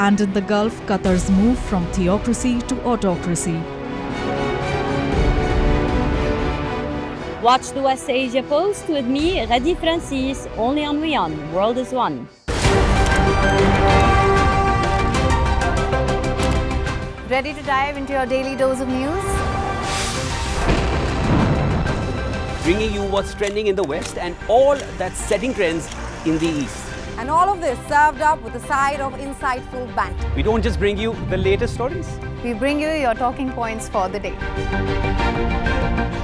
And in the Gulf, Qatar's move from theocracy to autocracy. Watch the West Asia Post with me, Radi Francis, only on WION. World is One. Ready to dive into your daily dose of news? Bringing you what's trending in the West and all that's setting trends in the East. And all of this served up with a side of insightful banter. We don't just bring you the latest stories. We bring you your talking points for the day.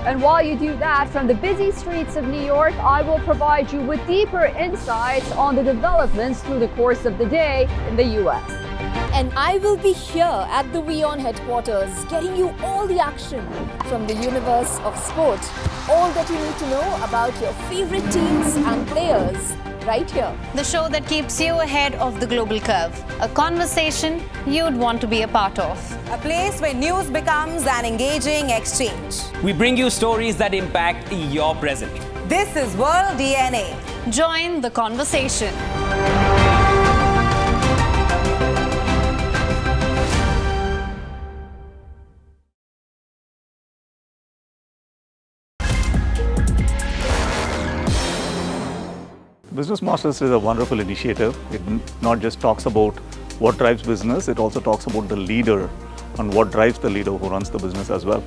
And while you do that, from the busy streets of New York, I will provide you with deeper insights on the developments through the course of the day in the US. And I will be here at the WION headquarters, getting you all the action from the universe of sport. All that you need to know about your favorite teams and players, right here. The show that keeps you ahead of the global curve. A conversation you'd want to be a part of. A place where news becomes an engaging exchange. We bring you stories that impact your present. This is World DNA. Join the conversation. Business Masters is a wonderful initiative. It not just talks about what drives business, it also talks about the leader and what drives the leader who runs the business as well.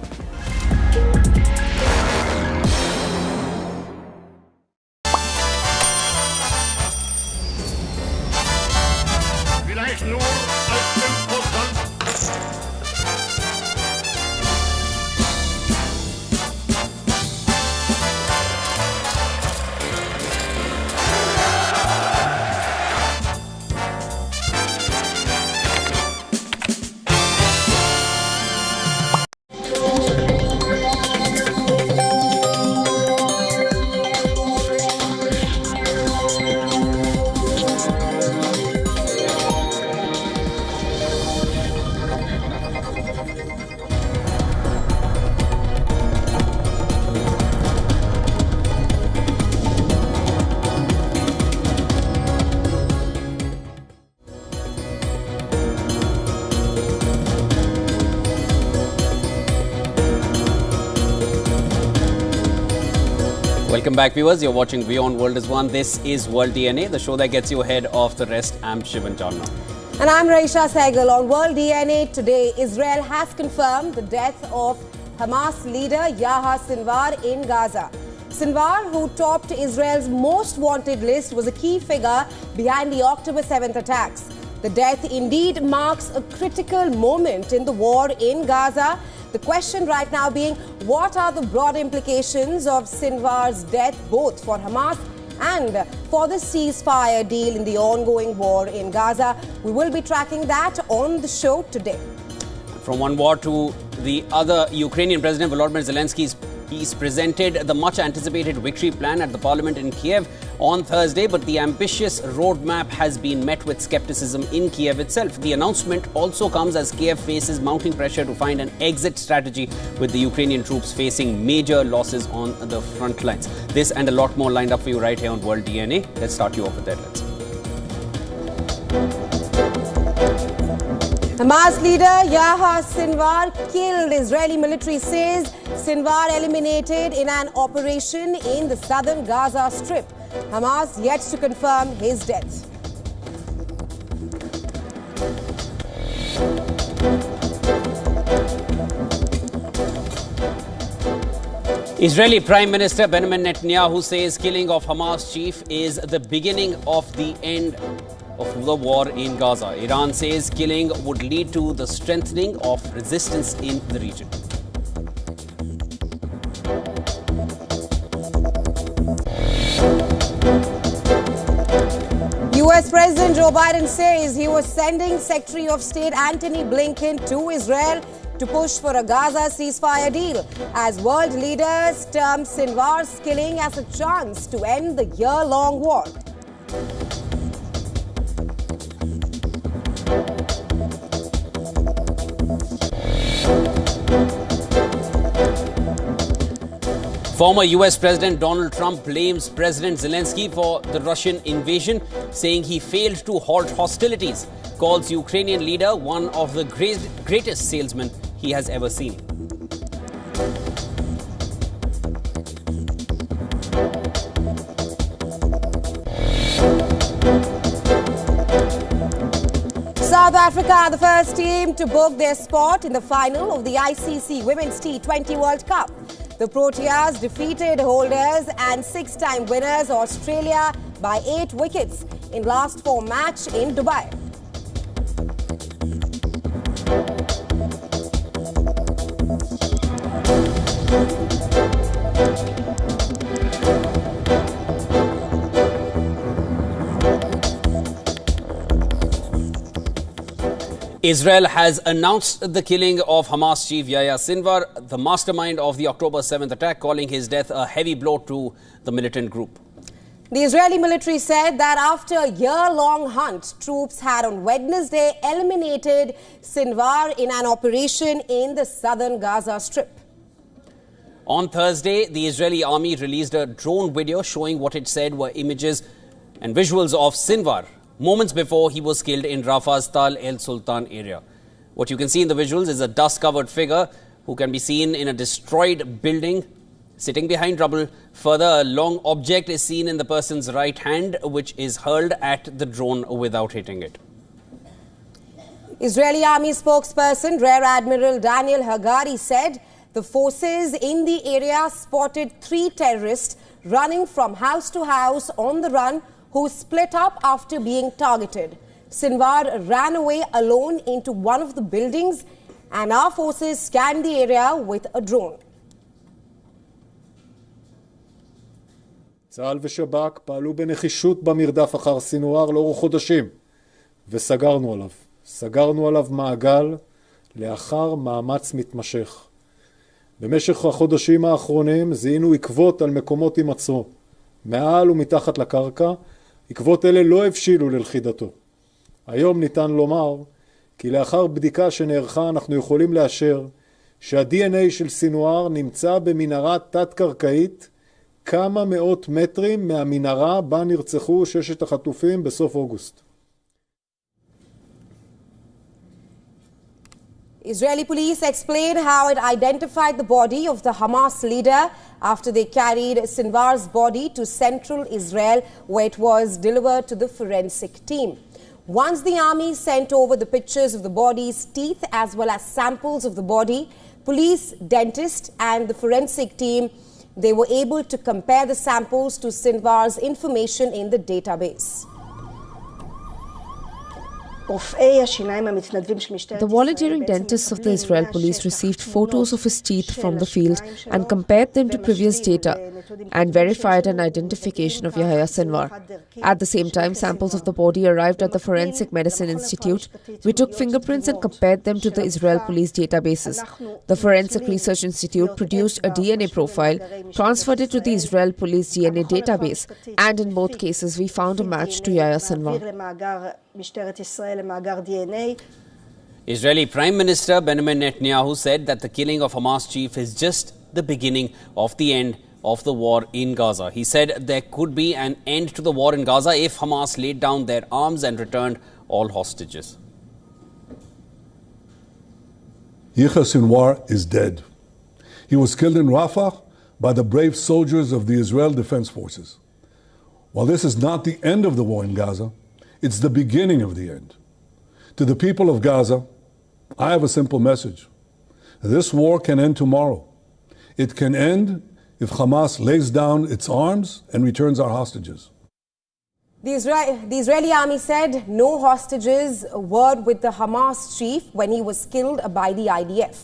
Welcome back, viewers. You're watching WION World is One. This is World DNA, the show that gets you ahead of the rest. I'm Shivan Chalna. And I'm Raisha Sehgal. On World DNA today, Israel has confirmed the death of Hamas leader Yahya Sinwar in Gaza. Sinwar, who topped Israel's most wanted list, was a key figure behind the October 7th attacks. The death indeed marks a critical moment in the war in Gaza. The question right now being, what are the broad implications of Sinwar's death, both for Hamas and for the ceasefire deal in the ongoing war in Gaza? We will be tracking that on the show today. From one war to the other, Ukrainian President Volodymyr Zelensky's He's presented the much-anticipated victory plan at the parliament in Kiev on Thursday, but the ambitious roadmap has been met with skepticism in Kiev itself. The announcement also comes as Kiev faces mounting pressure to find an exit strategy, with the Ukrainian troops facing major losses on the front lines. This and a lot more lined up for you right here on World DNA. Let's start you off with that. Hamas leader Yahya Sinwar killed, Israeli military says. Sinwar eliminated in an operation in the southern Gaza Strip. Hamas yet to confirm his death. Israeli Prime Minister Benjamin Netanyahu says killing of Hamas chief is the beginning of the end of the war in Gaza. Iran says killing would lead to the strengthening of resistance in the region. US President Joe Biden says he was sending Secretary of State Antony Blinken to Israel to push for a Gaza ceasefire deal, as world leaders term Sinwar's killing as a chance to end the year-long war. Former US President Donald Trump blames President Zelensky for the Russian invasion, saying he failed to halt hostilities. calls Ukrainian leader one of the greatest salesmen he has ever seen. South Africa are the first team to book their spot in the final of the ICC Women's T20 World Cup. The Proteas defeated holders and six-time winners Australia by 8 wickets in last 4 match in Dubai. Israel has announced the killing of Hamas chief Yahya Sinwar, the mastermind of the October 7th attack, calling his death a heavy blow to the militant group. The Israeli military said that after a year-long hunt, troops had on Wednesday eliminated Sinwar in an operation in the southern Gaza Strip. On Thursday, the Israeli army released a drone video showing what it said were images and visuals of Sinwar moments before he was killed in Rafah's Tal El Sultan area. What you can see in the visuals is a dust-covered figure who can be seen in a destroyed building sitting behind rubble. Further, a long object is seen in the person's right hand, which is hurled at the drone without hitting it. Israeli Army spokesperson Rear Admiral Daniel Hagari said the forces in the area spotted 3 terrorists running from house to house on the run who split up after being targeted. Sinwar ran away alone into one of the buildings and our forces scanned the area with a drone. צה"ל ושב"כ פעלו בנחישות במרדף אחר סינואר לאורך חודשים סגרנו עליו מעגל לאחר מאמץ מתמשך. במשך החודשים האחרונים זיהינו עקבות על מקומות הימצאו מעל ומתחת לקרקע. עקבות אלה לא הבשילו ללכידתו. היום ניתן לומר כי לאחר בדיקה שנערכה אנחנו יכולים לאשר שה-DNA של סינואר נמצא במנהרה תת-קרקעית כמה מאות מטרים מהמנהרה בה נרצחו 6 החטופים בסוף אוגוסט. Israeli police explained how it identified the body of the Hamas leader after they carried Sinwar's body to central Israel, where it was delivered to the forensic team. Once the army sent over the pictures of the body's teeth as well as samples of the body, police, dentist and the forensic team, they were able to compare the samples to Sinwar's information in the database. The volunteering dentists of the Israel police received photos of his teeth from the field and compared them to previous data and verified an identification of Yahya Sinwar. At the same time, samples of the body arrived at the Forensic Medicine Institute. We took fingerprints and compared them to the Israel police databases. The Forensic Research Institute produced a DNA profile, transferred it to the Israel police DNA database, and in both cases we found a match to Yahya Sinwar. Israeli Prime Minister Benjamin Netanyahu said that the killing of Hamas chief is just the beginning of the end of the war in Gaza. He said there could be an end to the war in Gaza if Hamas laid down their arms and returned all hostages. Yahya Sinwar is dead. He was killed in Rafah by the brave soldiers of the Israel Defense Forces. While this is not the end of the war in Gaza, it's the beginning of the end. To the people of Gaza, I have a simple message. This war can end tomorrow. It can end if Hamas lays down its arms and returns our hostages. The Israeli army said no hostages were with the Hamas chief when he was killed by the IDF.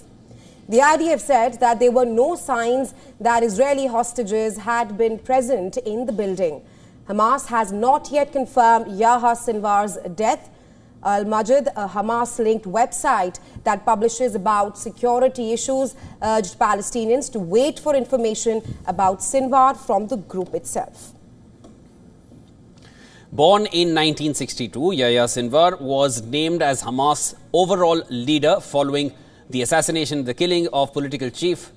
The IDF said that there were no signs that Israeli hostages had been present in the building. Hamas has not yet confirmed Yahya Sinwar's death. Al-Majid, a Hamas-linked website that publishes about security issues, urged Palestinians to wait for information about Sinwar from the group itself. Born in 1962, Yahya Sinwar was named as Hamas' overall leader following the assassination, the killing of political chief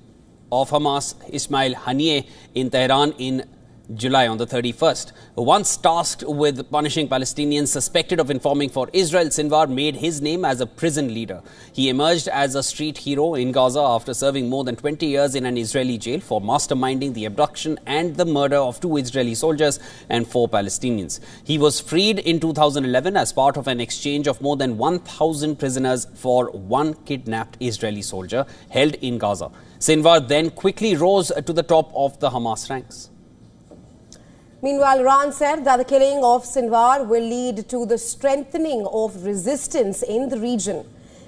of Hamas, Ismail Haniyeh, in Tehran in July on the 31st. Once tasked with punishing Palestinians suspected of informing for Israel, Sinwar made his name as a prison leader. He emerged as a street hero in Gaza after serving more than 20 years in an Israeli jail for masterminding the abduction and the murder of 2 Israeli soldiers and 4 Palestinians. He was freed in 2011 as part of an exchange of more than 1,000 prisoners for 1 kidnapped Israeli soldier held in Gaza. Sinwar then quickly rose to the top of the Hamas ranks. Meanwhile, Iran said that the killing of Sinwar will lead to the strengthening of resistance in the region.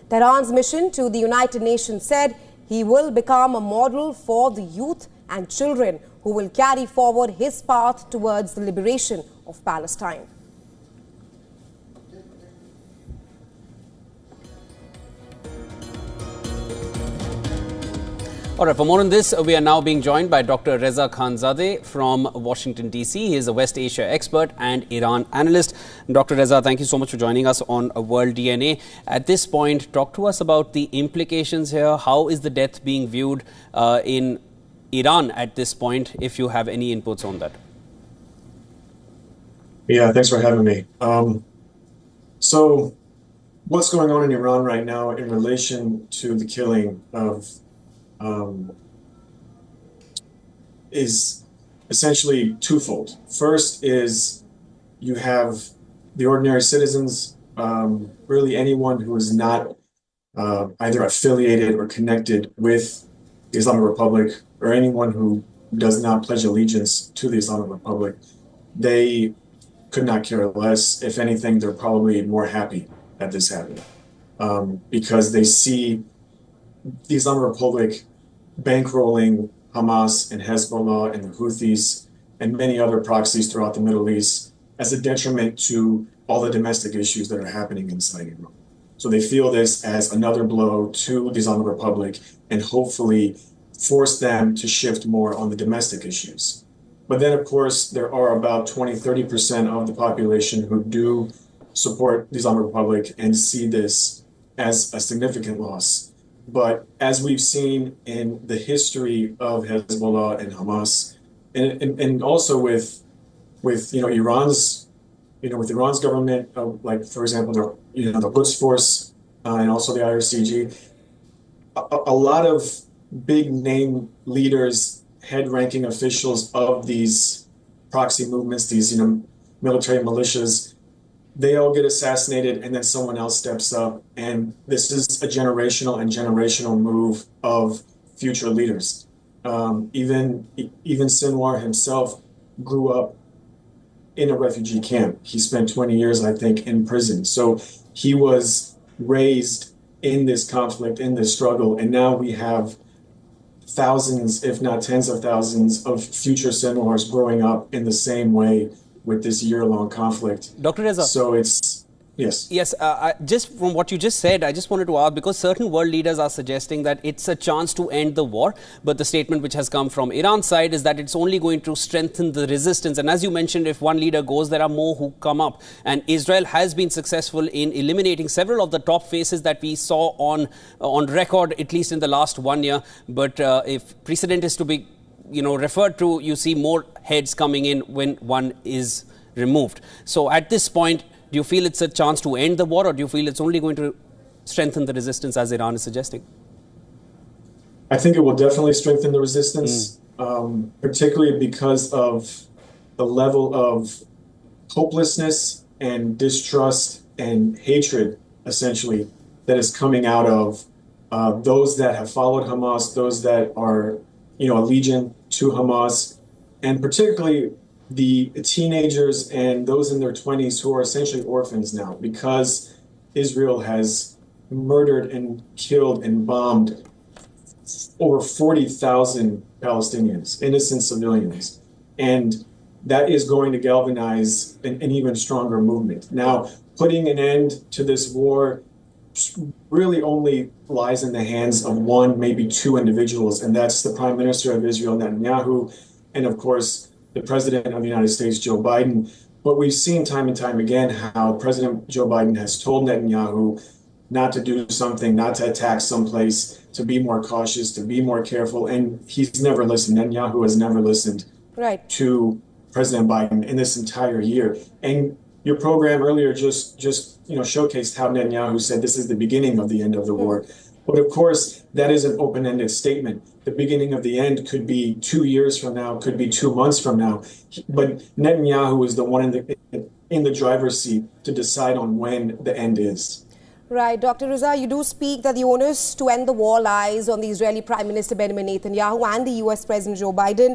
Tehran's mission to the United Nations said he will become a model for the youth and children who will carry forward his path towards the liberation of Palestine. All right, for more on this, we are now being joined by Dr. Reza Khanzadeh from Washington, D.C. He is a West Asia expert and Iran analyst. Dr. Reza, thank you so much for joining us on World DNA. At this point, talk to us about the implications here. How is the death being viewed in Iran at this point, if you have any inputs on that? Yeah, thanks for having me. So what's going on in Iran right now in relation to the killing of is essentially twofold. First is you have the ordinary citizens, really anyone who is not either affiliated or connected with the Islamic Republic, or anyone who does not pledge allegiance to the Islamic Republic. They could not care less. If anything, they're probably more happy that this happened, because they see the Islamic Republic bankrolling Hamas and Hezbollah and the Houthis and many other proxies throughout the Middle East as a detriment to all the domestic issues that are happening inside Iran. So they feel this as another blow to the Islamic Republic and hopefully force them to shift more on the domestic issues. But then, of course, there are about 20-30% of the population who do support the Islamic Republic and see this as a significant loss. But as we've seen in the history of Hezbollah and Hamas, and also with Iran's government, like for example, the Quds Force and also the IRCG, a lot of big name leaders, head-ranking officials of these proxy movements, these military militias, they all get assassinated and then someone else steps up. And this is a generational move of future leaders. Even Sinwar himself grew up in a refugee camp. He spent 20 years, I think, in prison. So he was raised in this conflict, in this struggle. And now we have thousands, if not tens of thousands, of future Sinwars growing up in the same way with this year-long conflict. Dr. Reza. So it's, yes. Yes, just from what you just said, I just wanted to ask, because certain world leaders are suggesting that it's a chance to end the war, but the statement which has come from Iran's side is that it's only going to strengthen the resistance. And as you mentioned, if one leader goes, there are more who come up. And Israel has been successful in eliminating several of the top faces that we saw on record, at least in the last 1 year. But if precedent is to be referred to, you see more heads coming in when one is removed. So at this point, do you feel it's a chance to end the war, or do you feel it's only going to strengthen the resistance as Iran is suggesting? I think it will definitely strengthen the resistance, particularly because of the level of hopelessness and distrust and hatred, essentially, that is coming out of those that have followed Hamas, those that are allegiant to Hamas, and particularly the teenagers and those in their 20s who are essentially orphans now, because Israel has murdered and killed and bombed over 40,000 Palestinians, innocent civilians. And that is going to galvanize an even stronger movement. Now, putting an end to this war really only lies in the hands of one, maybe two individuals, and that's the Prime Minister of Israel, Netanyahu, and of course, the President of the United States, Joe Biden. But we've seen time and time again how President Joe Biden has told Netanyahu not to do something, not to attack someplace, to be more cautious, to be more careful, and he's never listened. Netanyahu has never listened to President Biden in this entire year. And your program earlier just showcased how Netanyahu said this is the beginning of the end of the war. But of course, that is an open-ended statement. The beginning of the end could be 2 years from now, could be 2 months from now. But Netanyahu is the one in the driver's seat to decide on when the end is. Right. Dr. Riza, you do speak that the onus to end the war lies on the Israeli Prime Minister Benjamin Netanyahu and the US President Joe Biden,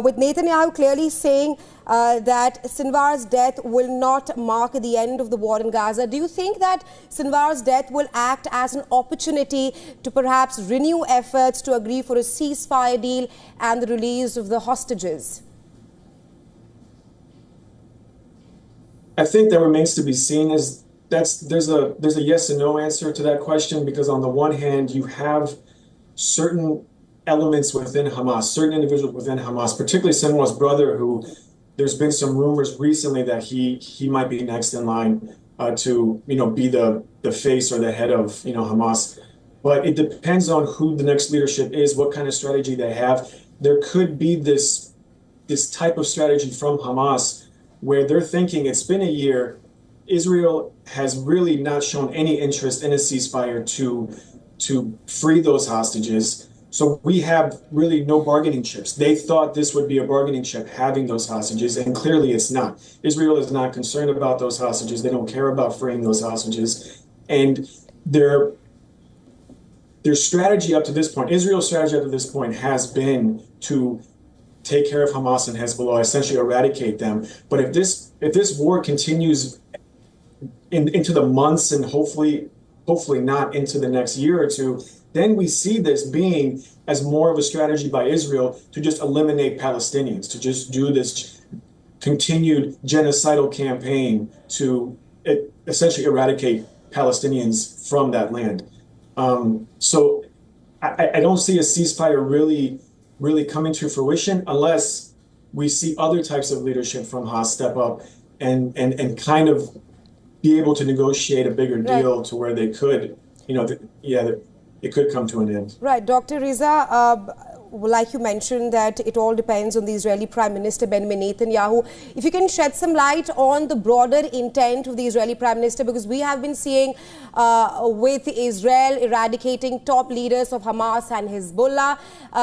with Netanyahu clearly saying that Sinwar's death will not mark the end of the war in Gaza. Do you think that Sinwar's death will act as an opportunity to perhaps renew efforts to agree for a ceasefire deal and the release of the hostages? I think that remains to be seen. There's a yes and no answer to that question, because on the one hand, you have certain elements within Hamas, certain individuals within Hamas, particularly Sinwar's brother, who there's been some rumors recently that he might be next in line to be the face or the head of Hamas. But it depends on who the next leadership is, what kind of strategy they have. There could be this type of strategy from Hamas where they're thinking it's been a year. Israel has really not shown any interest in a ceasefire to free those hostages. So we have really no bargaining chips. They thought this would be a bargaining chip, having those hostages, and clearly it's not. Israel is not concerned about those hostages. They don't care about freeing those hostages. And their strategy up to this point, Israel's strategy up to this point, has been to take care of Hamas and Hezbollah, essentially eradicate them. But if this war continues into the months and hopefully not into the next year or two, then we see this being as more of a strategy by Israel to just eliminate Palestinians, to just do this continued genocidal campaign to essentially eradicate Palestinians from that land. So I don't see a ceasefire really coming to fruition unless we see other types of leadership from Hamas step up and kind of be able to negotiate a bigger deal to where they could, it could come to an end. Right. Dr. Riza, like you mentioned, that it all depends on the Israeli Prime Minister Benjamin Netanyahu. If you can shed some light on the broader intent of the Israeli Prime Minister, because we have been seeing with Israel eradicating top leaders of Hamas and Hezbollah,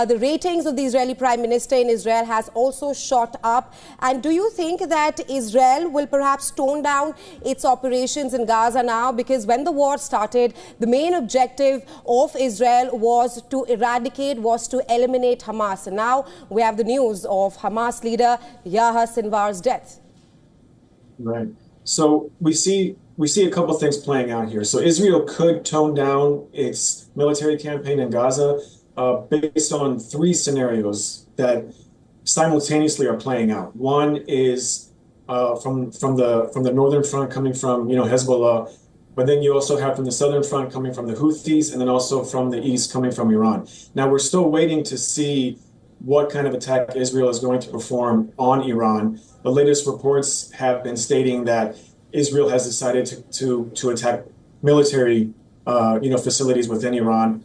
the ratings of the Israeli Prime Minister in Israel has also shot up. And do you think that Israel will perhaps tone down its operations in Gaza now? Because when the war started, the main objective of Israel was to eradicate, was to eliminate Hamas. And now we have the news of Hamas leader Yahya Sinwar's death. Right. So we see a couple of things playing out here. So Israel could tone down its military campaign in Gaza based on three scenarios that simultaneously are playing out. One is from the northern front coming from Hezbollah, but then you also have from the southern front coming from the Houthis, and then also from the east coming from Iran. Now we're still waiting to see what kind of attack Israel is going to perform on Iran. The latest reports have been stating that Israel has decided to attack military facilities within Iran,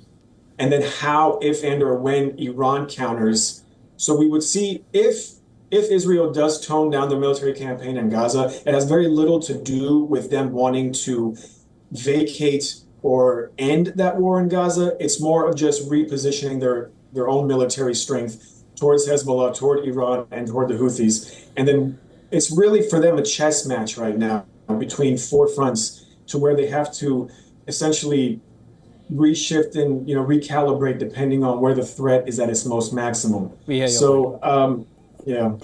and then how, if and or when Iran counters. So we would see if Israel does tone down their military campaign in Gaza, it has very little to do with them wanting to vacate or end that war in Gaza. It's more of just repositioning their own military strength towards Hezbollah, toward Iran, and toward the Houthis. And then it's really for them a chess match right now between four fronts, to where they have to essentially reshift and recalibrate depending on where the threat is at its most maximum. We hear your point.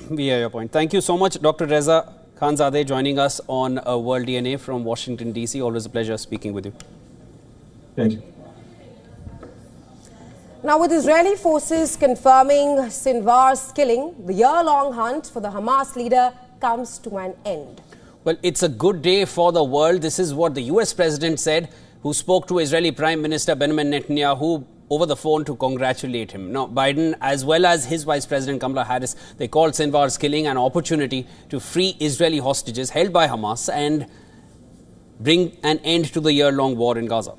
We hear your point. Thank you so much, Dr. Reza Khanzadeh, joining us on World DNA from Washington, D.C. Always a pleasure speaking with you. Thank you. Now, with Israeli forces confirming Sinwar's killing, the year-long hunt for the Hamas leader comes to an end. Well, it's a good day for the world. This is what the US President said, who spoke to Israeli Prime Minister Benjamin Netanyahu over the phone to congratulate him. Now, Biden, as well as his Vice President Kamala Harris, they called Sinwar's killing an opportunity to free Israeli hostages held by Hamas and bring an end to the year-long war in Gaza.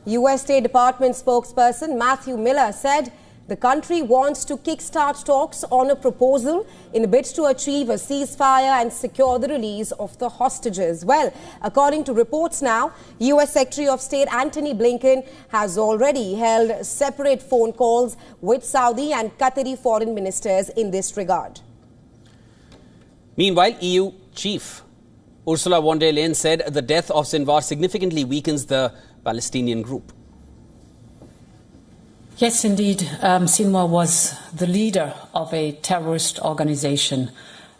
U.S. State Department spokesperson Matthew Miller said The country wants to kickstart talks on a proposal in a bid to achieve a ceasefire and secure the release of the hostages. Well, according to reports now, US Secretary of State Antony Blinken has already held separate phone calls with Saudi and Qatari foreign ministers in this regard. Meanwhile, EU chief Ursula von der Leyen said the death of Sinwar significantly weakens the Palestinian group. Yes, indeed. Sinwar was the leader of a terrorist organization,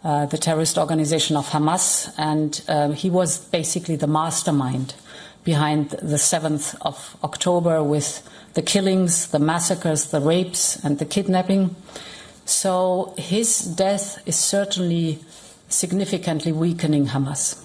the terrorist organization of Hamas, and he was basically the mastermind behind the 7th of October with the killings, the massacres, the rapes, and the kidnapping. So his death is certainly significantly weakening Hamas.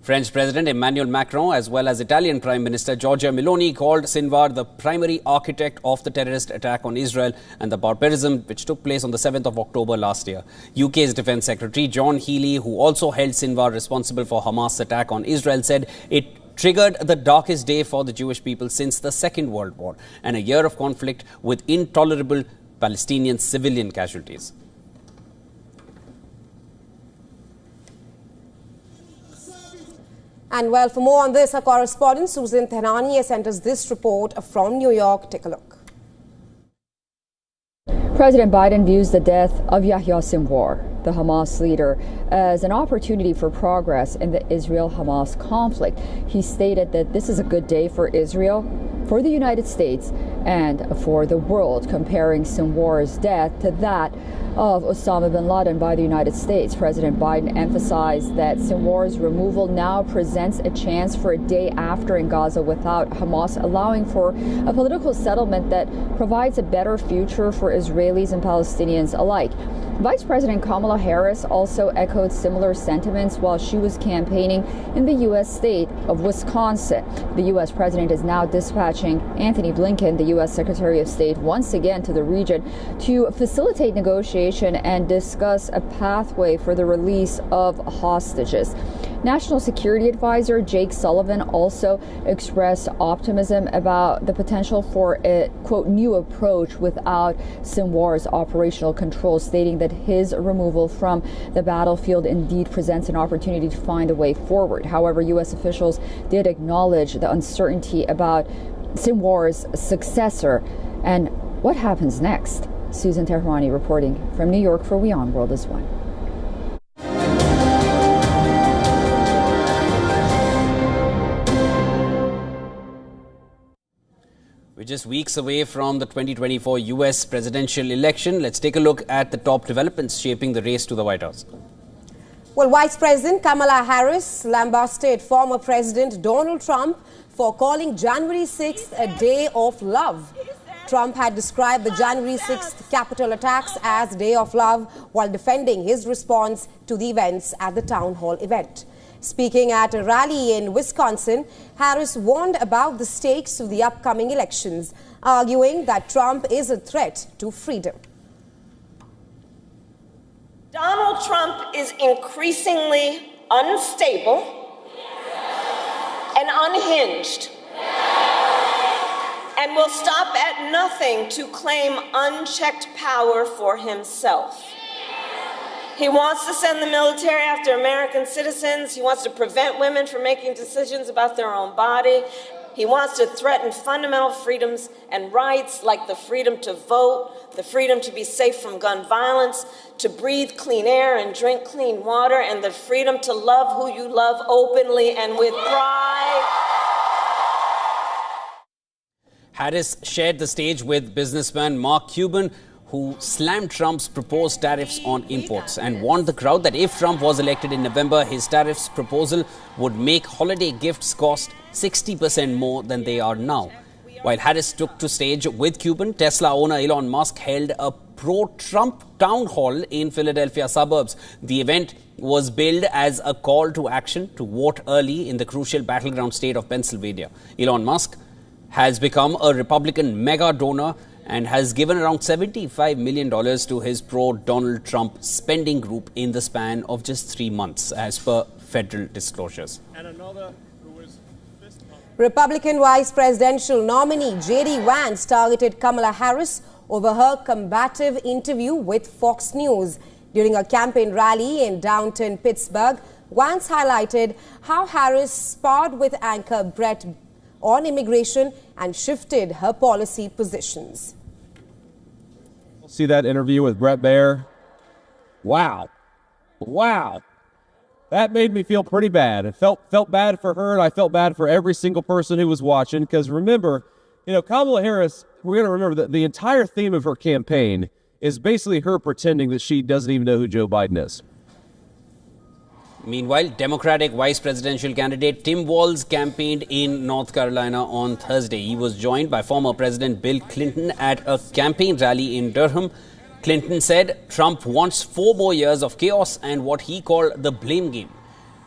French President Emmanuel Macron, as well as Italian Prime Minister Giorgia Meloni, called Sinwar the primary architect of the terrorist attack on Israel and the barbarism which took place on the 7th of October last year. UK's Defence Secretary John Healey, who also held Sinwar responsible for Hamas' attack on Israel, said it triggered the darkest day for the Jewish people since the Second World War and a year of conflict with intolerable Palestinian civilian casualties. And well, for more on this, our correspondent Susan Tehrani has sent us this report from New York. Take a look. President Biden views the death of Yahya Sinwar, the Hamas leader, as an opportunity for progress in the Israel-Hamas conflict. He stated that this is a good day for Israel, for the United States, and for the world, comparing Sinwar's death to that of Osama bin Laden by the United States. President Biden emphasized that Sinwar's removal now presents a chance for a day after in Gaza without Hamas, allowing for a political settlement that provides a better future for Israelis and Palestinians alike. Vice President Kamala Harris also echoed similar sentiments while she was campaigning in the U.S. state of Wisconsin. The U.S. president is now dispatching Antony Blinken, the U.S. Secretary of State, once again to the region to facilitate negotiation and discuss a pathway for the release of hostages. National Security Advisor Jake Sullivan also expressed optimism about the potential for a, quote, new approach without Sinwar's operational control, stating that his removal from the battlefield indeed presents an opportunity to find a way forward. However, U.S. officials did acknowledge the uncertainty about Sinwar's successor and what happens next. Susan Tehrani reporting from New York for WION World is One. We're just weeks away from the 2024 US presidential election. Let's take a look at the top developments shaping the race to the White House. Well, Vice President Kamala Harris lambasted former President Donald Trump for calling January 6th a day of love. Trump had described the January 6th Capitol attacks as a day of love while defending his response to the events at the town hall event. Speaking at a rally in Wisconsin, Harris warned about the stakes of the upcoming elections, arguing that Trump is a threat to freedom. Donald Trump is increasingly unstable and unhinged and will stop at nothing to claim unchecked power for himself. He wants to send the military after American citizens. He wants to prevent women from making decisions about their own body. He wants to threaten fundamental freedoms and rights like the freedom to vote, the freedom to be safe from gun violence, to breathe clean air and drink clean water, and the freedom to love who you love openly and with pride. Harris shared the stage with businessman Mark Cuban, who slammed Trump's proposed tariffs on imports and warned the crowd that if Trump was elected in November, his tariffs proposal would make holiday gifts cost 60% more than they are now. While Harris took to stage with Cuban, Tesla owner Elon Musk held a pro-Trump town hall in Philadelphia suburbs. The event was billed as a call to action to vote early in the crucial battleground state of Pennsylvania. Elon Musk has become a Republican mega donor and has given around $75 million to his pro-Donald Trump spending group in the span of just 3 months, as per federal disclosures. Republican vice presidential nominee J.D. Vance targeted Kamala Harris over her combative interview with Fox News. During a campaign rally in downtown Pittsburgh, Vance highlighted how Harris sparred with anchor Brett on immigration and shifted her policy positions. See that interview with Brett Baer? Wow. That made me feel pretty bad. I felt bad for her, and I felt bad for every single person who was watching, because remember, Kamala Harris, we're going to remember that the entire theme of her campaign is basically her pretending that she doesn't even know who Joe Biden is. Meanwhile, Democratic vice presidential candidate Tim Walz campaigned in North Carolina on Thursday. He was joined by former President Bill Clinton at a campaign rally in Durham. Clinton said Trump wants 4 more years of chaos and what he called the blame game.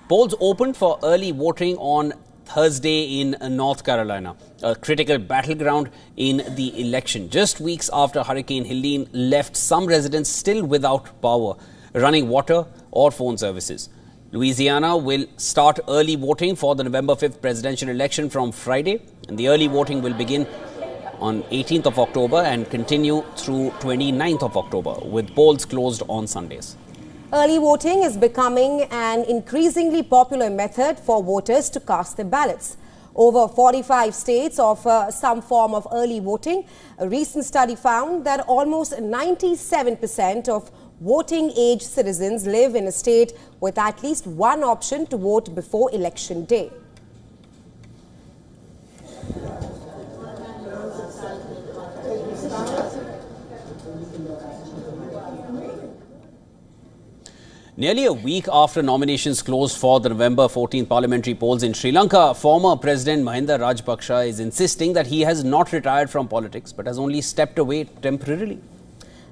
Polls opened for early voting on Thursday in North Carolina, a critical battleground in the election, just weeks after Hurricane Helene left some residents still without power, running water or phone services. Louisiana will start early voting for the November 5th presidential election from Friday, and the early voting will begin on 18th of October and continue through 29th of October, with polls closed on Sundays. Early voting is becoming an increasingly popular method for voters to cast their ballots. Over 45 states offer some form of early voting. A recent study found that almost 97% of voting-age citizens live in a state with at least one option to vote before Election Day. Nearly a week after nominations closed for the November 14th parliamentary polls in Sri Lanka, former President Mahinda Rajapaksa is insisting that he has not retired from politics but has only stepped away temporarily.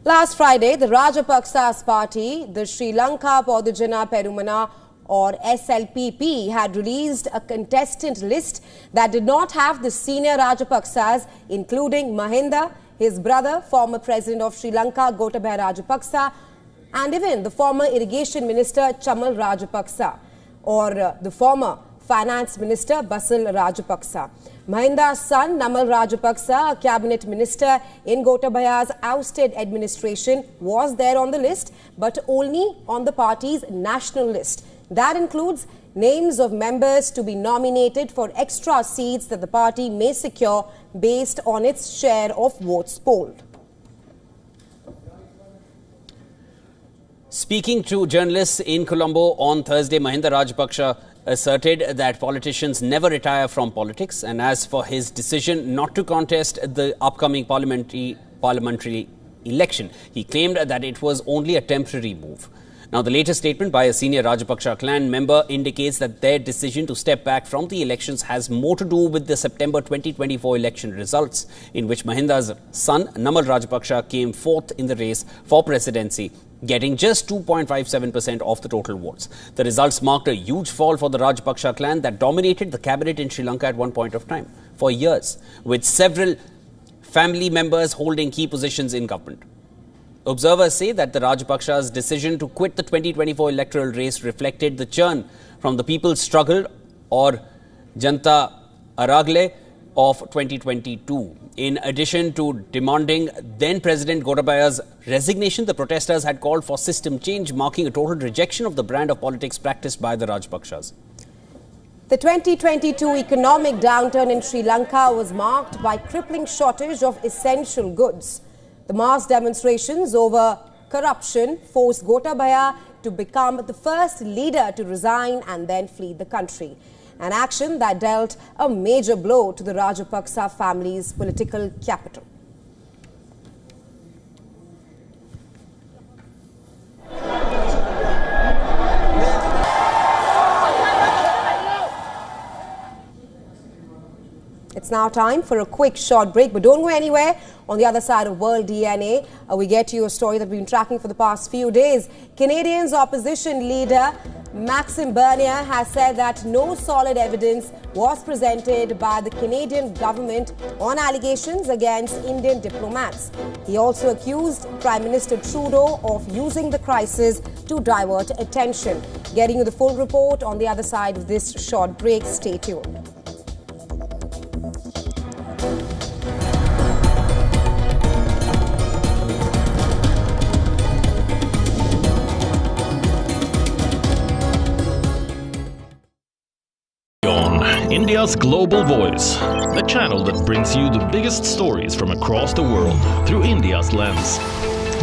Last Friday, the Rajapaksa's party, the Sri Lanka Podujana Perumana or SLPP, had released a contestant list that did not have the senior Rajapaksas, including Mahinda, his brother, former President of Sri Lanka Gotabaya Rajapaksa, and even the former Irrigation Minister Chamal Rajapaksa or the former Finance Minister Basil Rajapaksa. Mahinda's son Namal Rajapaksa, a cabinet minister in Gotabaya's ousted administration, was there on the list, but only on the party's national list. That includes names of members to be nominated for extra seats that the party may secure based on its share of votes polled. Speaking to journalists in Colombo on Thursday, Mahinda Rajapaksa asserted that politicians never retire from politics, and as for his decision not to contest the upcoming parliamentary election, he claimed that it was only a temporary move. Now, the latest statement by a senior Rajapaksa clan member indicates that their decision to step back from the elections has more to do with the September 2024 election results, in which Mahinda's son Namal Rajapaksa came fourth in the race for presidency, getting just 2.57% of the total votes. The results marked a huge fall for the Rajapaksa clan that dominated the cabinet in Sri Lanka at one point of time for years, with several family members holding key positions in government. Observers say that the Rajapaksa's decision to quit the 2024 electoral race reflected the churn from the People's Struggle or Janta Aragle of 2022. In addition to demanding then-President Gotabaya's resignation, the protesters had called for system change, marking a total rejection of the brand of politics practiced by the Rajapaksas. The 2022 economic downturn in Sri Lanka was marked by crippling shortage of essential goods. The mass demonstrations over corruption forced Gotabaya to become the first leader to resign and then flee the country. An action that dealt a major blow to the Rajapaksa family's political capital. It's now time for a quick short break, but don't go anywhere. On the other side of World DNA, we get to you a story that we've been tracking for the past few days. Canadians' opposition leader Maxime Bernier has said that no solid evidence was presented by the Canadian government on allegations against Indian diplomats. He also accused Prime Minister Trudeau of using the crisis to divert attention. Getting you the full report on the other side of this short break. Stay tuned. India's global voice, the channel that brings you the biggest stories from across the world through India's lens.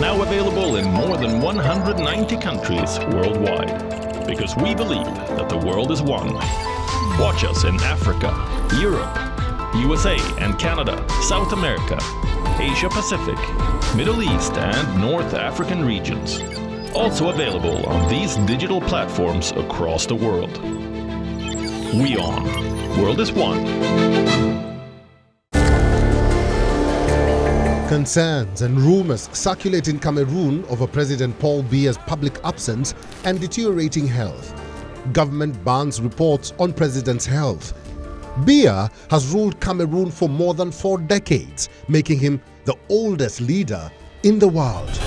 Now available in more than 190 countries worldwide. Because we believe that the world is one. Watch us in Africa, Europe, USA and Canada, South America, Asia Pacific, Middle East and North African regions. Also available on these digital platforms across the world. WION. World is one. Concerns and rumors circulate in Cameroon over President Paul Biya's public absence and deteriorating health. Government bans reports on president's health. Biya has ruled Cameroon for more than 4 decades, making him the oldest leader in the world.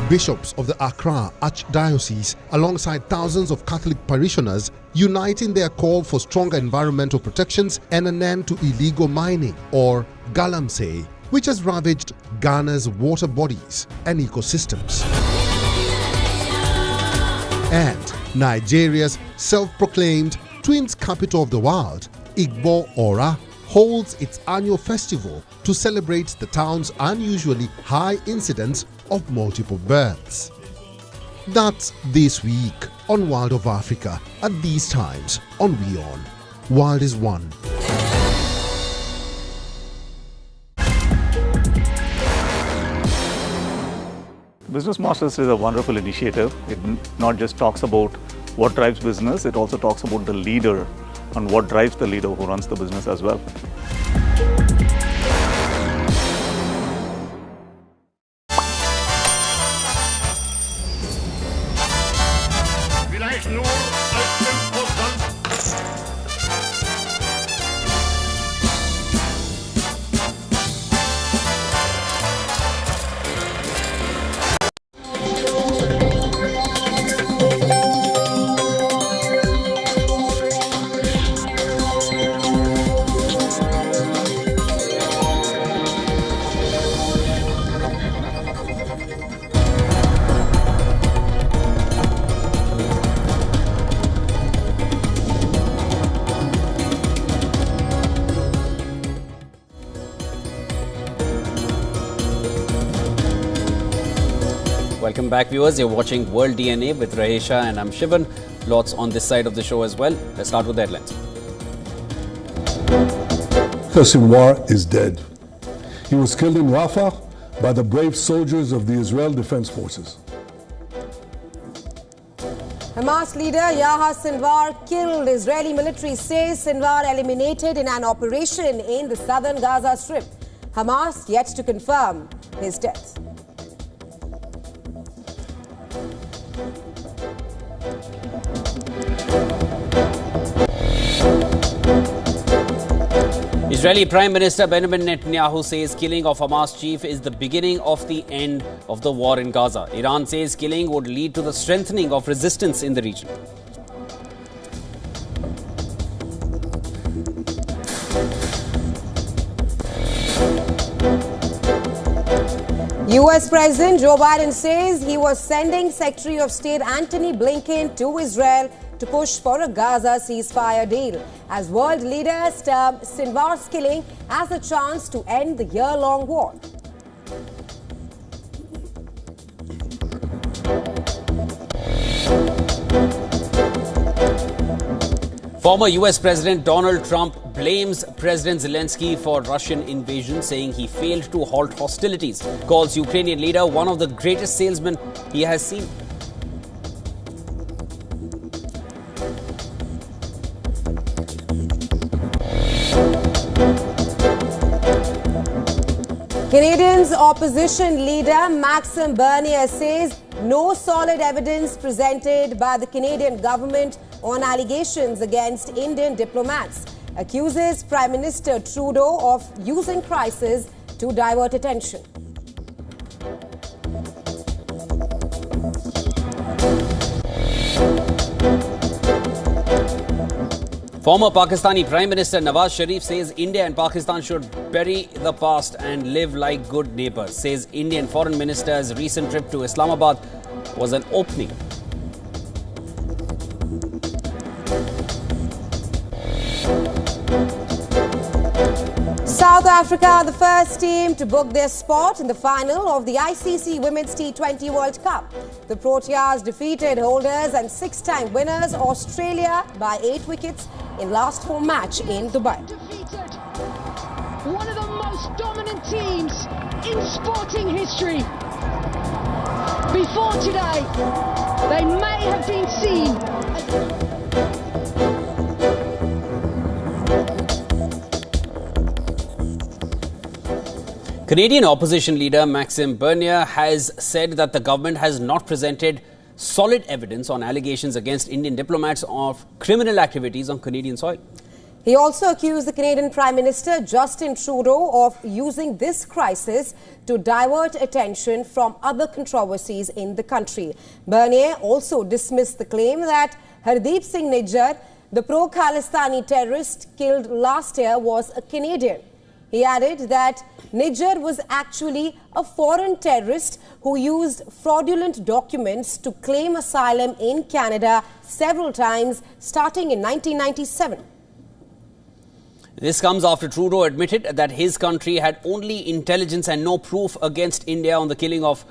Bishops of the Accra Archdiocese, alongside thousands of Catholic parishioners, unite in their call for stronger environmental protections and an end to illegal mining, or galamsey, which has ravaged Ghana's water bodies and ecosystems. And Nigeria's self-proclaimed twins capital of the world, Igbo Ora, holds its annual festival to celebrate the town's unusually high incidence of multiple births. That's this week on World of Africa at these times on WION. World is one. Business Masters is a wonderful initiative. It not just talks about what drives business, it also talks about the leader and what drives the leader who runs the business as well. Welcome back, viewers. You're watching World DNA with Rahesha and I'm Shivan. Lots on this side of the show as well. Let's start with the headlines. Yahya Sinwar is dead. He was killed in Rafah by the brave soldiers of the Israel Defense Forces. Hamas leader Yahya Sinwar killed. Israeli military says Sinwar eliminated in an operation in the southern Gaza Strip. Hamas yet to confirm his death. Israeli Prime Minister Benjamin Netanyahu says killing of Hamas chief is the beginning of the end of the war in Gaza. Iran says killing would lead to the strengthening of resistance in the region. US President Joe Biden says he was sending Secretary of State Antony Blinken to Israel to push for a Gaza ceasefire deal, as world leaders term Sinwar's killing as a chance to end the year-long war. Former US President Donald Trump blames President Zelensky for Russian invasion, saying he failed to halt hostilities. Calls Ukrainian leader one of the greatest salesmen he has seen. Canadians' opposition leader Maxime Bernier says no solid evidence presented by the Canadian government on allegations against Indian diplomats. Accuses Prime Minister Trudeau of using crisis to divert attention. Former Pakistani Prime Minister Nawaz Sharif says India and Pakistan should bury the past and live like good neighbors. Says Indian Foreign Minister's recent trip to Islamabad was an opening. South Africa, the first team to book their spot in the final of the ICC Women's T20 World Cup. The Proteas defeated holders and six-time winners Australia by 8 wickets in last 4 match in Dubai. Defeated one of the most dominant teams in sporting history. Before today, they may have been seen Canadian opposition leader Maxime Bernier has said that the government has not presented solid evidence on allegations against Indian diplomats of criminal activities on Canadian soil. He also accused the Canadian Prime Minister Justin Trudeau of using this crisis to divert attention from other controversies in the country. Bernier also dismissed the claim that Hardeep Singh Nijjar, the pro-Khalistani terrorist killed last year, was a Canadian. He added that Nijjar was actually a foreign terrorist who used fraudulent documents to claim asylum in Canada several times, starting in 1997. This comes after Trudeau admitted that his country had only intelligence and no proof against India on the killing of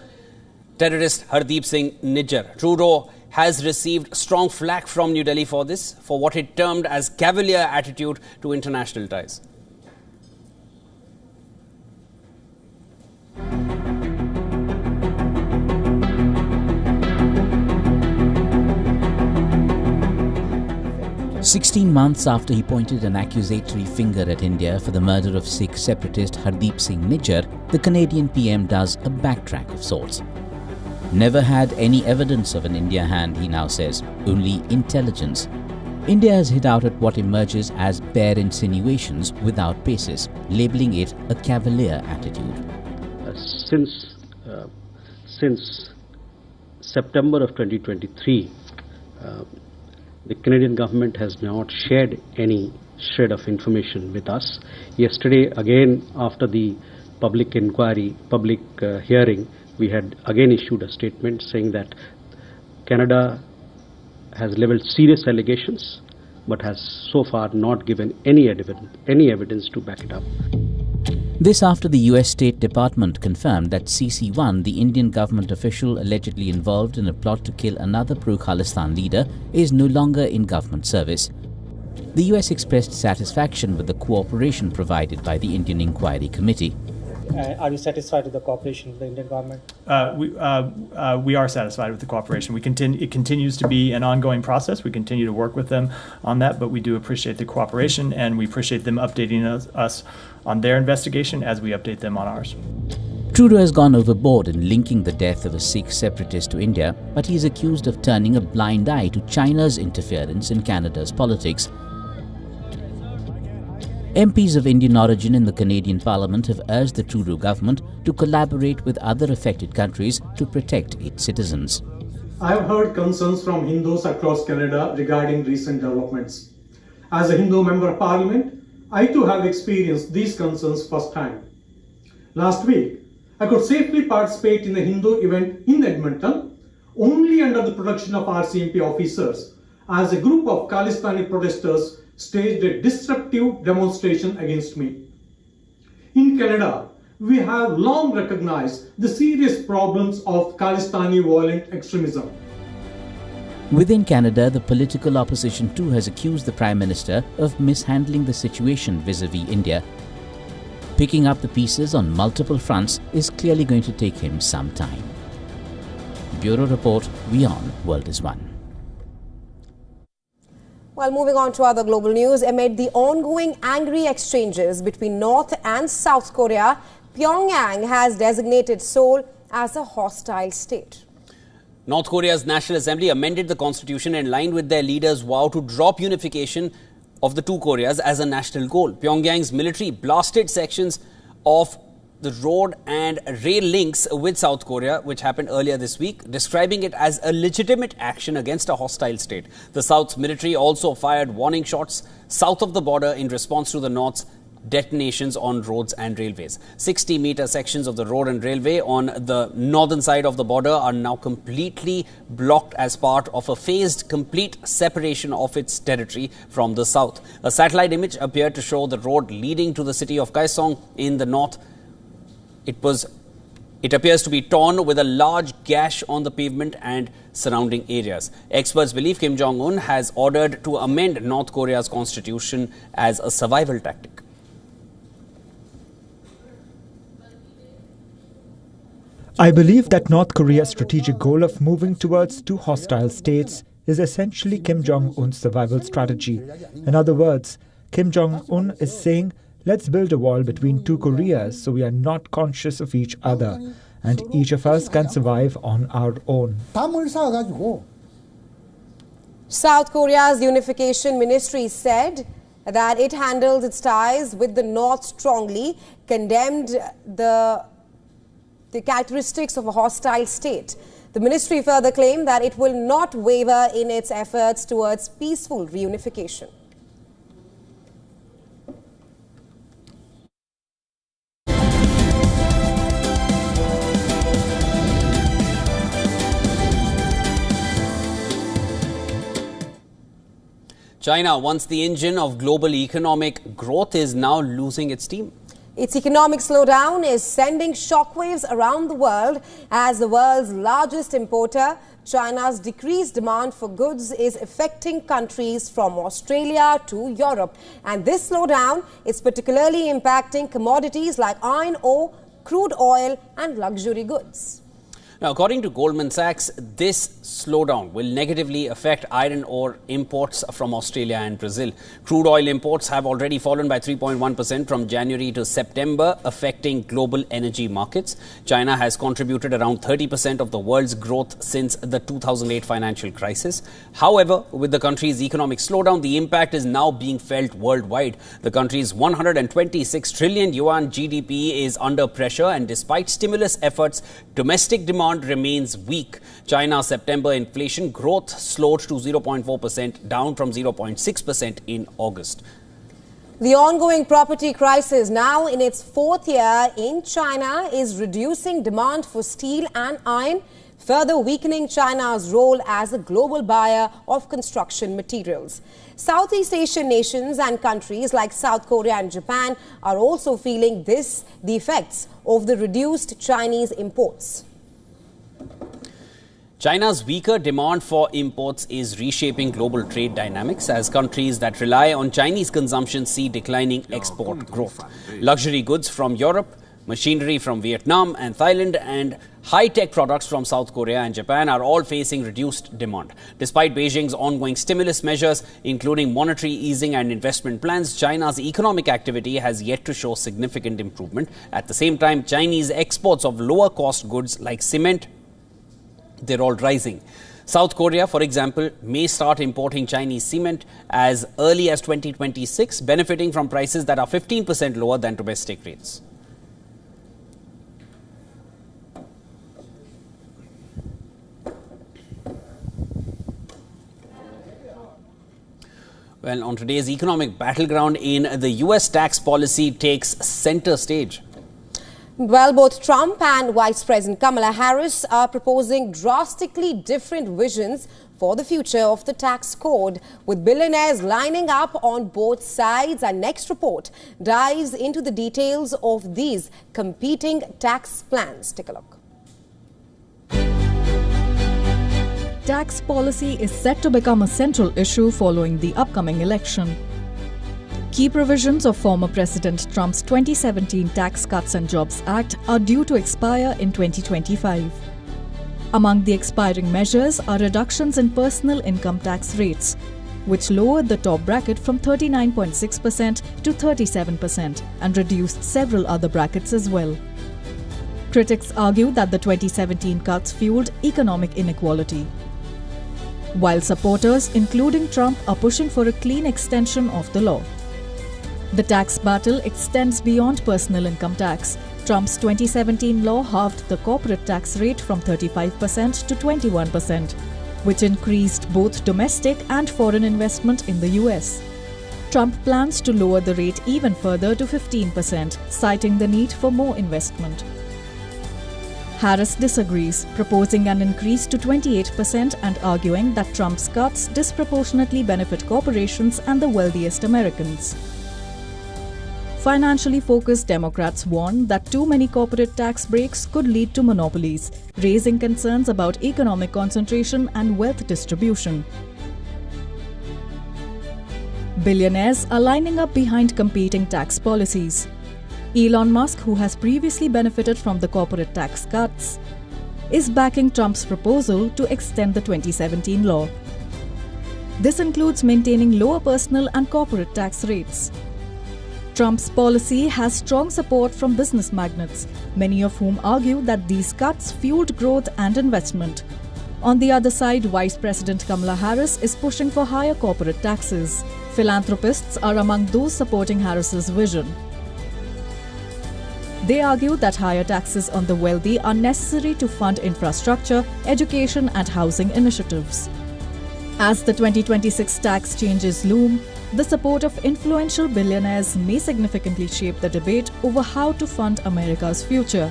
terrorist Hardeep Singh Nijjar. Trudeau has received strong flack from New Delhi for this, for what it termed as cavalier attitude to international ties. "16 months after he pointed an accusatory finger at India for the murder of Sikh separatist Hardeep Singh Nijjar, the Canadian PM does a backtrack of sorts. Never had any evidence of an India hand, he now says, only intelligence. India has hit out at what emerges as bare insinuations without basis, labelling it a cavalier attitude. Since September of 2023, the Canadian government has not shared any shred of information with us. Yesterday, again, after the public inquiry, hearing, we had again issued a statement saying that Canada has levelled serious allegations, but has so far not given any evidence to back it up. This after the US State Department confirmed that CC1, the Indian government official allegedly involved in a plot to kill another pro-Khalistan leader, is no longer in government service. The US expressed satisfaction with the cooperation provided by the Indian Inquiry Committee. Are you satisfied with the cooperation with the Indian government? We are satisfied with the cooperation. It continues to be an ongoing process. We continue to work with them on that, but we do appreciate the cooperation, and we appreciate them updating us on their investigation as we update them on ours. Trudeau has gone overboard in linking the death of a Sikh separatist to India, but he is accused of turning a blind eye to China's interference in Canada's politics. MPs of Indian origin in the Canadian Parliament have urged the Trudeau government to collaborate with other affected countries to protect its citizens. I have heard concerns from Hindus across Canada regarding recent developments. As a Hindu member of Parliament, I too have experienced these concerns firsthand. Last week, I could safely participate in a Hindu event in Edmonton only under the protection of RCMP officers, as a group of Khalistani protesters staged a disruptive demonstration against me. In Canada, we have long recognized the serious problems of Khalistani violent extremism. Within Canada, the political opposition too has accused the Prime Minister of mishandling the situation vis-à-vis India. Picking up the pieces on multiple fronts is clearly going to take him some time. Bureau Report, WION World is One. Well, moving on to other global news, amid the ongoing angry exchanges between North and South Korea, Pyongyang has designated Seoul as a hostile state. North Korea's National Assembly amended the constitution in line with their leaders' vow to drop unification of the two Koreas as a national goal. Pyongyang's military blasted sections of the road and rail links with South Korea, which happened earlier this week, describing it as a legitimate action against a hostile state. The South's military also fired warning shots south of the border in response to the North's detonations on roads and railways. 60-meter sections of the road and railway on the northern side of the border are now completely blocked as part of a phased complete separation of its territory from the south. A satellite image appeared to show the road leading to the city of Kaesong in the north. It appears to be torn with a large gash on the pavement and surrounding areas. Experts believe Kim Jong-un has ordered to amend North Korea's constitution as a survival tactic. I believe that North Korea's strategic goal of moving towards two hostile states is essentially Kim Jong-un's survival strategy. In other words, Kim Jong-un is saying, let's build a wall between two Koreas so we are not conscious of each other and each of us can survive on our own. South Korea's Unification Ministry said that it handles its ties with the North strongly, condemned the characteristics of a hostile state. The ministry further claimed that it will not waver in its efforts towards peaceful reunification. China, once the engine of global economic growth, is now losing its steam. Its economic slowdown is sending shockwaves around the world. As the world's largest importer, China's decreased demand for goods is affecting countries from Australia to Europe. And this slowdown is particularly impacting commodities like iron ore, crude oil and luxury goods. Now, according to Goldman Sachs, this slowdown will negatively affect iron ore imports from Australia and Brazil. Crude oil imports have already fallen by 3.1% from January to September, affecting global energy markets. China has contributed around 30% of the world's growth since the 2008 financial crisis. However, with the country's economic slowdown, the impact is now being felt worldwide. The country's 126 trillion yuan GDP is under pressure, and despite stimulus efforts, domestic demand remains weak. China's September inflation growth slowed to 0.4%, down from 0.6% in August. The ongoing property crisis, now in its fourth year in China, is reducing demand for steel and iron, further weakening China's role as a global buyer of construction materials. Southeast Asian nations and countries like South Korea and Japan are also feeling the effects of the reduced Chinese imports. China's weaker demand for imports is reshaping global trade dynamics as countries that rely on Chinese consumption see declining export growth. Luxury goods from Europe, machinery from Vietnam and Thailand, and high-tech products from South Korea and Japan are all facing reduced demand. Despite Beijing's ongoing stimulus measures, including monetary easing and investment plans, China's economic activity has yet to show significant improvement. At the same time, Chinese exports of lower-cost goods like cement, they're all rising. South Korea, for example, may start importing Chinese cement as early as 2026, benefiting from prices that are 15% lower than domestic rates. Well, on today's economic battleground in the US, tax policy takes center stage. Well, both Trump and Vice President Kamala Harris are proposing drastically different visions for the future of the tax code, with billionaires lining up on both sides. Our next report dives into the details of these competing tax plans. Take a look. Tax policy is set to become a central issue following the upcoming election. Key provisions of former President Trump's 2017 Tax Cuts and Jobs Act are due to expire in 2025. Among the expiring measures are reductions in personal income tax rates, which lowered the top bracket from 39.6% to 37% and reduced several other brackets as well. Critics argue that the 2017 cuts fueled economic inequality, while supporters, including Trump, are pushing for a clean extension of the law. The tax battle extends beyond personal income tax. Trump's 2017 law halved the corporate tax rate from 35% to 21%, which increased both domestic and foreign investment in the US. Trump plans to lower the rate even further to 15%, citing the need for more investment. Harris disagrees, proposing an increase to 28% and arguing that Trump's cuts disproportionately benefit corporations and the wealthiest Americans. Financially focused Democrats warn that too many corporate tax breaks could lead to monopolies, raising concerns about economic concentration and wealth distribution. Billionaires are lining up behind competing tax policies. Elon Musk, who has previously benefited from the corporate tax cuts, is backing Trump's proposal to extend the 2017 law. This includes maintaining lower personal and corporate tax rates. Trump's policy has strong support from business magnates, many of whom argue that these cuts fueled growth and investment. On the other side, Vice President Kamala Harris is pushing for higher corporate taxes. Philanthropists are among those supporting Harris's vision. They argue that higher taxes on the wealthy are necessary to fund infrastructure, education, and housing initiatives. As the 2026 tax changes loom, the support of influential billionaires may significantly shape the debate over how to fund America's future.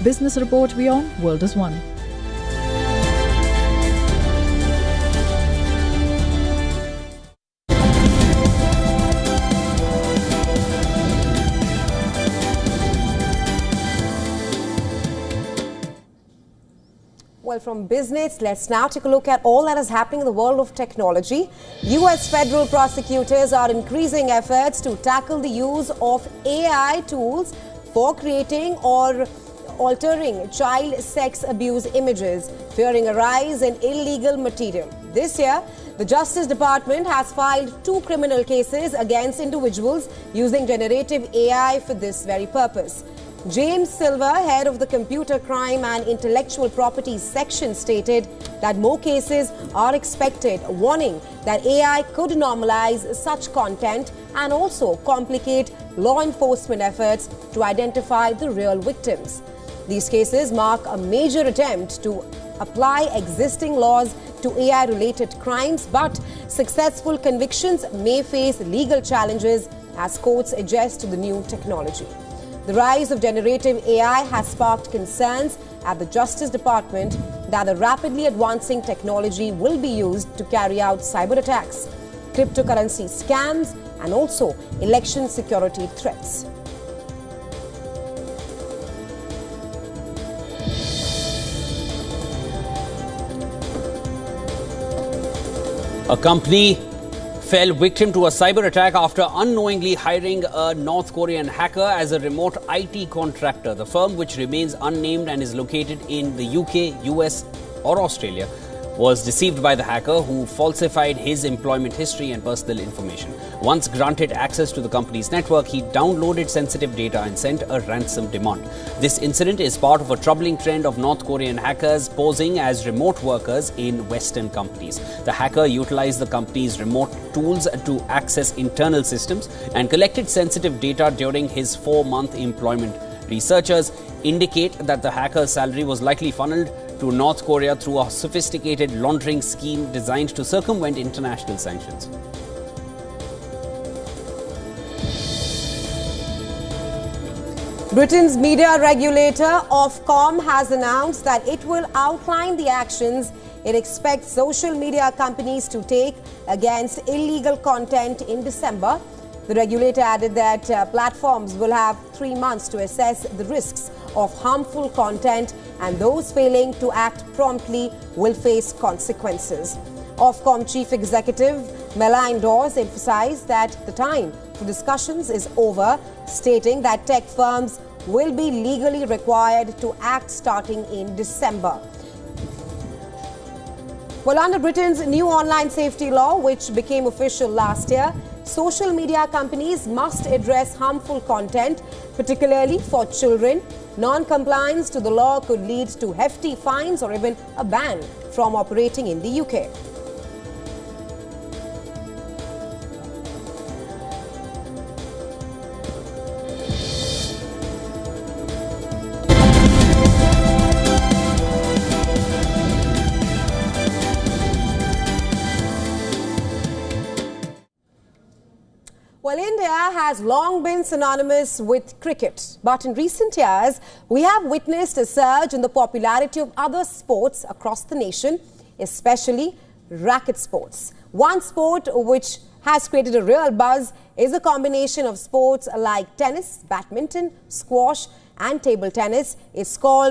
Business Report WION World is One. Well, from business, let's now take a look at all that is happening in the world of technology. U.S. federal prosecutors are increasing efforts to tackle the use of AI tools for creating or altering child sex abuse images, fearing a rise in illegal material. This year, the Justice Department has filed 2 criminal cases against individuals using generative AI for this very purpose. James Silver, head of the Computer Crime and Intellectual Property section, stated that more cases are expected, warning that AI could normalize such content and also complicate law enforcement efforts to identify the real victims. These cases mark a major attempt to apply existing laws to AI-related crimes, but successful convictions may face legal challenges as courts adjust to the new technology. The rise of generative AI has sparked concerns at the Justice Department that the rapidly advancing technology will be used to carry out cyber attacks, cryptocurrency scams, and also election security threats. A company fell victim to a cyber attack after unknowingly hiring a North Korean hacker as a remote IT contractor. The firm, which remains unnamed and is located in the UK, US or Australia, was deceived by the hacker, who falsified his employment history and personal information. Once granted access to the company's network, he downloaded sensitive data and sent a ransom demand. This incident is part of a troubling trend of North Korean hackers posing as remote workers in Western companies. The hacker utilized the company's remote tools to access internal systems and collected sensitive data during his 4-month employment. Researchers indicate that the hacker's salary was likely funneled to North Korea through a sophisticated laundering scheme designed to circumvent international sanctions. Britain's media regulator, Ofcom, has announced that it will outline the actions it expects social media companies to take against illegal content in December. The regulator added that platforms will have 3 months to assess the risks of harmful content, and those failing to act promptly will face consequences. Ofcom Chief Executive Melaine Dawes emphasized that the time for discussions is over, stating that tech firms will be legally required to act starting in December. Well, under Britain's new online safety law, which became official last year, social media companies must address harmful content, particularly for children. Non-compliance to the law could lead to hefty fines or even a ban from operating in the UK. has long been synonymous with cricket, but in recent years, we have witnessed a surge in the popularity of other sports across the nation, especially racket sports. One sport which has created a real buzz is a combination of sports like tennis, badminton, squash and table tennis. It's called